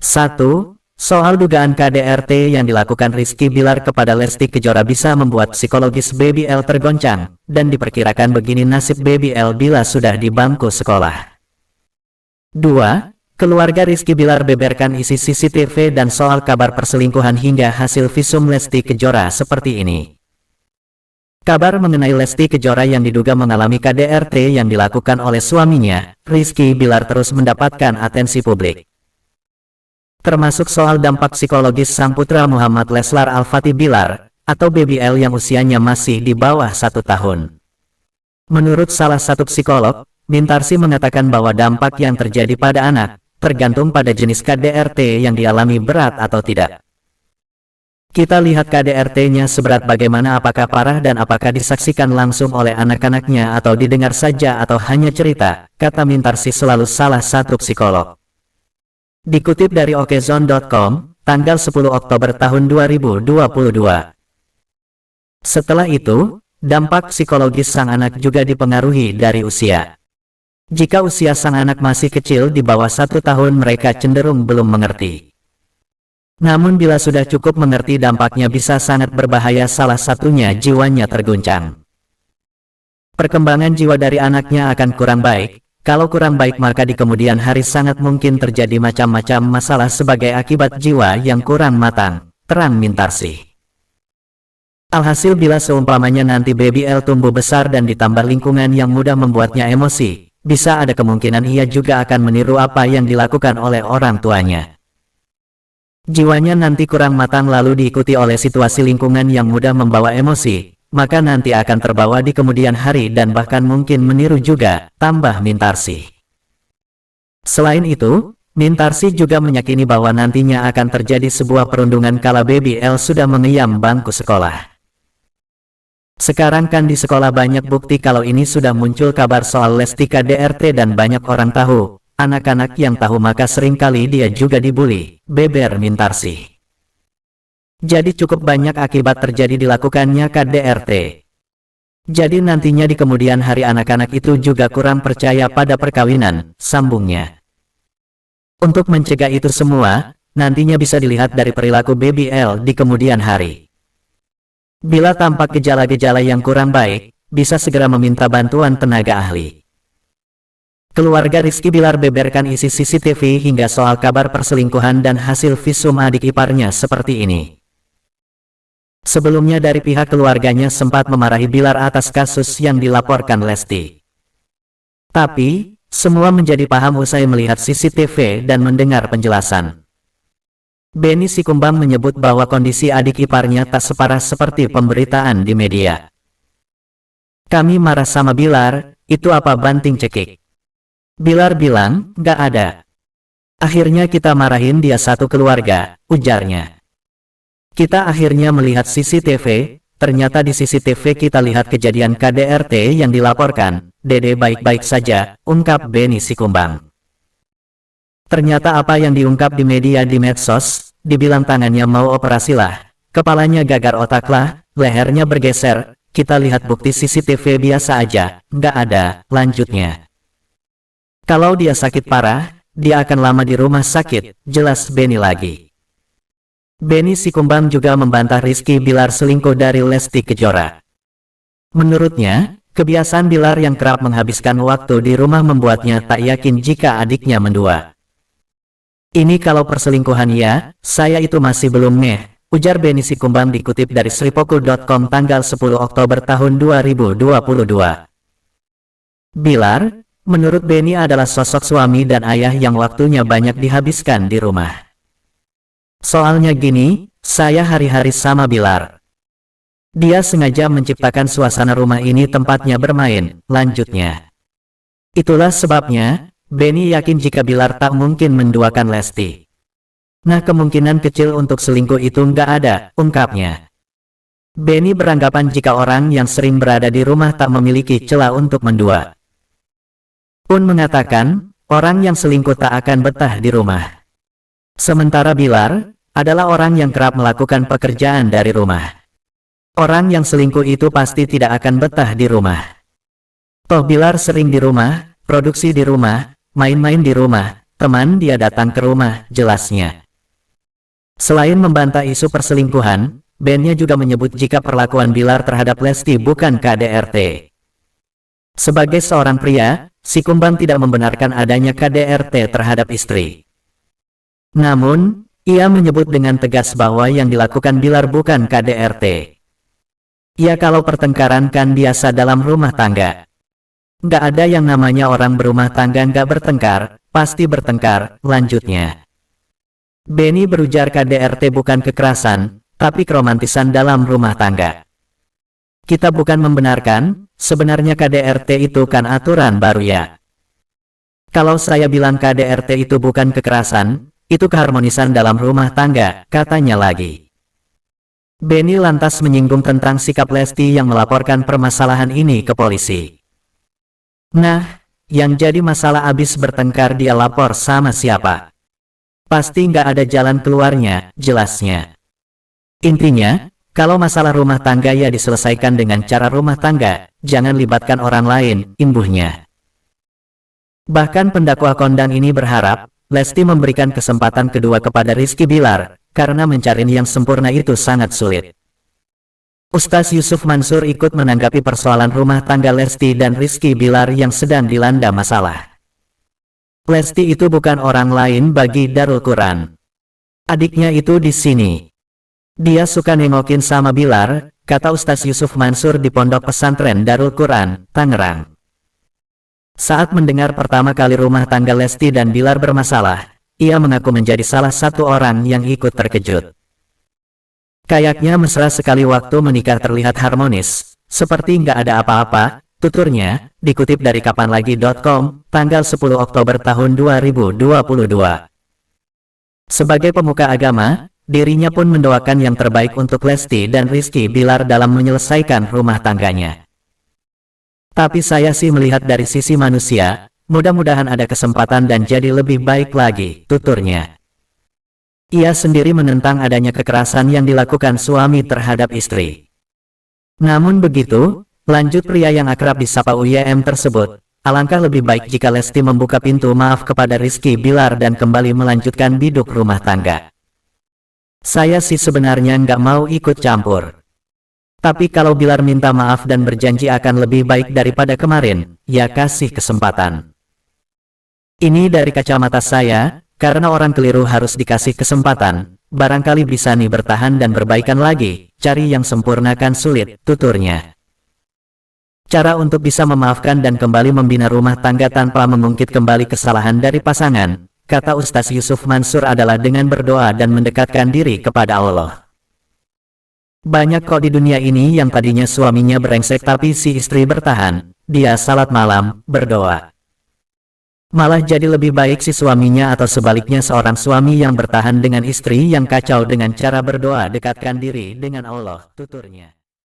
1. Soal dugaan KDRT yang dilakukan Rizky Bilar kepada Lesti Kejora bisa membuat psikologis Baby L tergoncang, dan diperkirakan begini nasib Baby L bila sudah di bangku sekolah. 2. Keluarga Rizky Bilar beberkan isi CCTV dan soal kabar perselingkuhan hingga hasil visum Lesti Kejora seperti ini. Kabar mengenai Lesti Kejora yang diduga mengalami KDRT yang dilakukan oleh suaminya, Rizky Bilar terus mendapatkan atensi publik. Termasuk soal dampak psikologis sang putra Muhammad Leslar Al-Fatih Bilar, atau Baby L yang usianya masih di bawah 1 tahun. Menurut salah satu psikolog, Mintarsi mengatakan bahwa dampak yang terjadi pada anak, tergantung pada jenis KDRT yang dialami berat atau tidak. Kita lihat KDRT-nya seberat bagaimana, apakah parah dan apakah disaksikan langsung oleh anak-anaknya atau didengar saja atau hanya cerita, kata Mintarsi selalu salah satu psikolog. Dikutip dari okezone.com, tanggal 10 Oktober tahun 2022. Setelah itu, dampak psikologis sang anak juga dipengaruhi dari usia. Jika usia sang anak masih kecil di bawah 1 tahun, mereka cenderung belum mengerti. Namun bila sudah cukup mengerti, dampaknya bisa sangat berbahaya, salah satunya jiwanya terguncang. Perkembangan jiwa dari anaknya akan kurang baik. Kalau kurang baik maka di kemudian hari sangat mungkin terjadi macam-macam masalah sebagai akibat jiwa yang kurang matang, terang Mintarsi. Alhasil bila seumpamanya nanti Baby L tumbuh besar dan ditambah lingkungan yang mudah membuatnya emosi, bisa ada kemungkinan ia juga akan meniru apa yang dilakukan oleh orang tuanya. Jiwanya nanti kurang matang lalu diikuti oleh situasi lingkungan yang mudah membawa emosi, maka nanti akan terbawa di kemudian hari dan bahkan mungkin meniru juga, tambah Mintarsi. Selain itu, Mintarsi juga meyakini bahwa nantinya akan terjadi sebuah perundungan kala Baby L sudah mengeyam bangku sekolah. Sekarang kan di sekolah banyak bukti kalau ini sudah muncul kabar soal Lesti KDRT dan banyak orang tahu, anak-anak yang tahu maka seringkali dia juga dibully, beber Mintarsi. Jadi cukup banyak akibat terjadi dilakukannya KDRT. Jadi nantinya di kemudian hari anak-anak itu juga kurang percaya pada perkawinan, sambungnya. Untuk mencegah itu semua, nantinya bisa dilihat dari perilaku Baby L di kemudian hari. Bila tampak gejala-gejala yang kurang baik, bisa segera meminta bantuan tenaga ahli. Keluarga Rizky Bilar beberkan isi CCTV hingga soal kabar perselingkuhan dan hasil visum adik iparnya seperti ini. Sebelumnya dari pihak keluarganya sempat memarahi Bilar atas kasus yang dilaporkan Lesti. Tapi, semua menjadi paham usai melihat CCTV dan mendengar penjelasan. Benny Sikumbang menyebut bahwa kondisi adik iparnya tak separah seperti pemberitaan di media. Kami marah sama Bilar, itu apa banting cekik. Bilar bilang, gak ada. Akhirnya kita marahin dia satu keluarga, ujarnya. Kita akhirnya melihat CCTV, ternyata di CCTV kita lihat kejadian KDRT yang dilaporkan, Dede baik-baik saja, ungkap Benny Sikumbang. Ternyata apa yang diungkap di media di medsos, dibilang tangannya mau operasi lah, kepalanya gagar otak lah, lehernya bergeser, kita lihat bukti CCTV biasa aja, nggak ada, lanjutnya. Kalau dia sakit parah, dia akan lama di rumah sakit, jelas Benny lagi. Benny Sikumbang juga membantah Rizky Bilar selingkuh dari Lesti Kejora. Menurutnya, kebiasaan Bilar yang kerap menghabiskan waktu di rumah membuatnya tak yakin jika adiknya mendua. Ini kalau perselingkuhan ya, saya itu masih belum ngeh, ujar Benny Sikumbang dikutip dari sripokul.com tanggal 10 Oktober tahun 2022. Bilar, menurut Benny adalah sosok suami dan ayah yang waktunya banyak dihabiskan di rumah. Soalnya gini, saya hari-hari sama Bilar. Dia sengaja menciptakan suasana rumah ini tempatnya bermain, lanjutnya. Itulah sebabnya, Benny yakin jika Bilar tak mungkin menduakan Lesti. Nah kemungkinan kecil untuk selingkuh itu nggak ada, ungkapnya. Benny beranggapan jika orang yang sering berada di rumah tak memiliki celah untuk mendua. Pun mengatakan, orang yang selingkuh tak akan betah di rumah. Sementara Bilar adalah orang yang kerap melakukan pekerjaan dari rumah. Orang yang selingkuh itu pasti tidak akan betah di rumah. Toh Bilar sering di rumah, produksi di rumah, main-main di rumah, teman dia datang ke rumah, jelasnya. Selain membantah isu perselingkuhan, bandnya juga menyebut jika perlakuan Bilar terhadap Lesti bukan KDRT. Sebagai seorang pria, si Kumbang tidak membenarkan adanya KDRT terhadap istri. Namun, ia menyebut dengan tegas bahwa yang dilakukan Bilar bukan KDRT. Ya kalau pertengkaran kan biasa dalam rumah tangga. Nggak ada yang namanya orang berumah tangga nggak bertengkar, pasti bertengkar, lanjutnya. Benny berujar KDRT bukan kekerasan, tapi keromantisan dalam rumah tangga. Kita bukan membenarkan, sebenarnya KDRT itu kan aturan baru ya. Kalau saya bilang KDRT itu bukan kekerasan, itu keharmonisan dalam rumah tangga, katanya lagi. Benny lantas menyinggung tentang sikap Lesti yang melaporkan permasalahan ini ke polisi. Nah, yang jadi masalah abis bertengkar dia lapor sama siapa? Pasti nggak ada jalan keluarnya, jelasnya. Intinya, kalau masalah rumah tangga ya diselesaikan dengan cara rumah tangga, jangan libatkan orang lain, imbuhnya. Bahkan pendakwa kondang ini berharap, Lesti memberikan kesempatan kedua kepada Rizky Bilar, karena mencari yang sempurna itu sangat sulit. Ustaz Yusuf Mansur ikut menanggapi persoalan rumah tangga Lesti dan Rizky Bilar yang sedang dilanda masalah. Lesti itu bukan orang lain bagi Darul Quran. Adiknya itu di sini. Dia suka nengokin sama Bilar, kata Ustaz Yusuf Mansur di Pondok Pesantren Darul Quran, Tangerang. Saat mendengar pertama kali rumah tangga Lesti dan Bilar bermasalah, ia mengaku menjadi salah satu orang yang ikut terkejut. Kayaknya mesra sekali waktu menikah terlihat harmonis, seperti nggak ada apa-apa, tuturnya, dikutip dari kapanlagi.com, tanggal 10 Oktober tahun 2022. Sebagai pemuka agama, dirinya pun mendoakan yang terbaik untuk Lesti dan Rizky Bilar dalam menyelesaikan rumah tangganya. Tapi saya sih melihat dari sisi manusia, mudah-mudahan ada kesempatan dan jadi lebih baik lagi, tuturnya. Ia sendiri menentang adanya kekerasan yang dilakukan suami terhadap istri. Namun begitu, lanjut pria yang akrab disapa UYM tersebut, alangkah lebih baik jika Lesti membuka pintu maaf kepada Rizky Bilar dan kembali melanjutkan biduk rumah tangga. Saya sih sebenarnya nggak mau ikut campur. Tapi kalau Bilar minta maaf dan berjanji akan lebih baik daripada kemarin, ya kasih kesempatan. Ini dari kacamata saya, karena orang keliru harus dikasih kesempatan, barangkali bisa nih bertahan dan berbaikan lagi, cari yang sempurna kan sulit, tuturnya. Cara untuk bisa memaafkan dan kembali membina rumah tangga tanpa mengungkit kembali kesalahan dari pasangan, kata Ustaz Yusuf Mansur adalah dengan berdoa dan mendekatkan diri kepada Allah. Banyak kok di dunia ini yang tadinya suaminya brengsek tapi si istri bertahan, dia salat malam, berdoa. Malah jadi lebih baik si suaminya atau sebaliknya seorang suami yang bertahan dengan istri yang kacau dengan cara berdoa dekatkan diri dengan Allah, tuturnya.